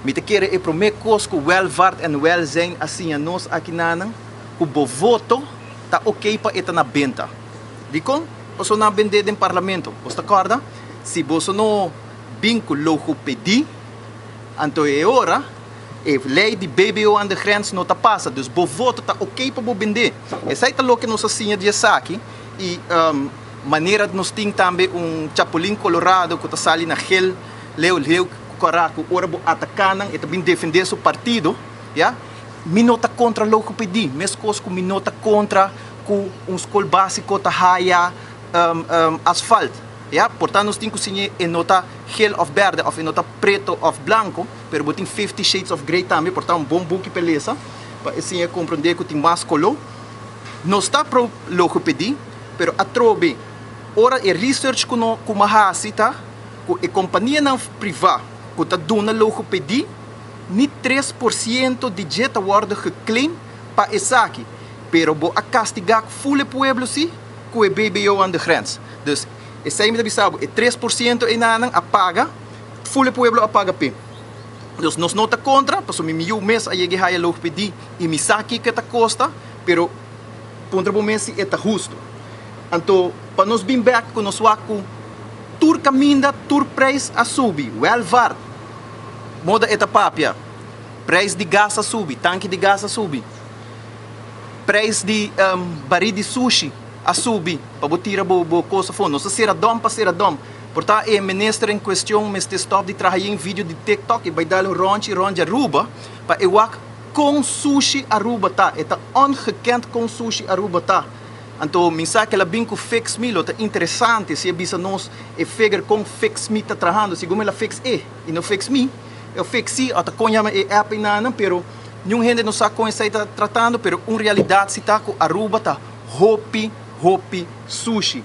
Me te quer e promekos ku welvaart en welzijn assim a nós aqui nanang, ku bo voto tá ok pa eta na benta. Dikon, oso na bende den parlamento. Você acorda? Se você não vinculo o pedi, então é hora, a lei de BBO aan de grens não tá passa, dus bo voto tá ok para bo vender. Essa é o que nós assim de aqui e maneira de nós tem também Chapulín Colorado que tá sali na gel, leu caraco, ora bo atacanan e também defender seu partido, já? Minota contra o que pedi, mesmo coisa que minota contra com escola básico tá raia asfalto. Ja, portanto, nós temos que em nota gel of verde, ou em nota preto of branco, pero botem 50 shades of grey também, portanto, bom book beleza, para assim compreender que tem mais color. Não está para o que pedi, pero a trobe, ora é research que nós como a tá, que a companhia não privada, que está dando o que pedi, nem 3% de jeta worden geclaim para essa aqui, pero bo a castigar full pueblo si, com o BBO aan de grens. Dus essa aí me sabe, é 3% em nanang apaga, full pueblo apaga p. Dus nós não tá contra, passo me mil mês a chegar a logo pedir e me saque que tá costa, pero contra o mês é tá justo. Então, para nós bem back com nós waku, tur caminda, tur preço a subir, well var. Moda eta papia, preço de gás a subir, tanque de gás a subir, preço de baril de sushi a subir, para botar a coisa fora. Não sei se era dom para ser dom. Portanto, o ministro em questão, me stop de trabalhar em vídeo de TikTok e vai dar ronde Aruba, para eu com sushi Aruba tá, é ongekend com sushi Aruba tá. Então, mensagem que ela vem com fix me, é interessante se a bisa nós é figure com fix me tá trabalhando, se como ela fix e não fix me, eu fix se até conhama é app nana, pero nenhum gente não sabe com isso aí tá tratando, pero realidade se tá com Aruba tá, hopi sushi.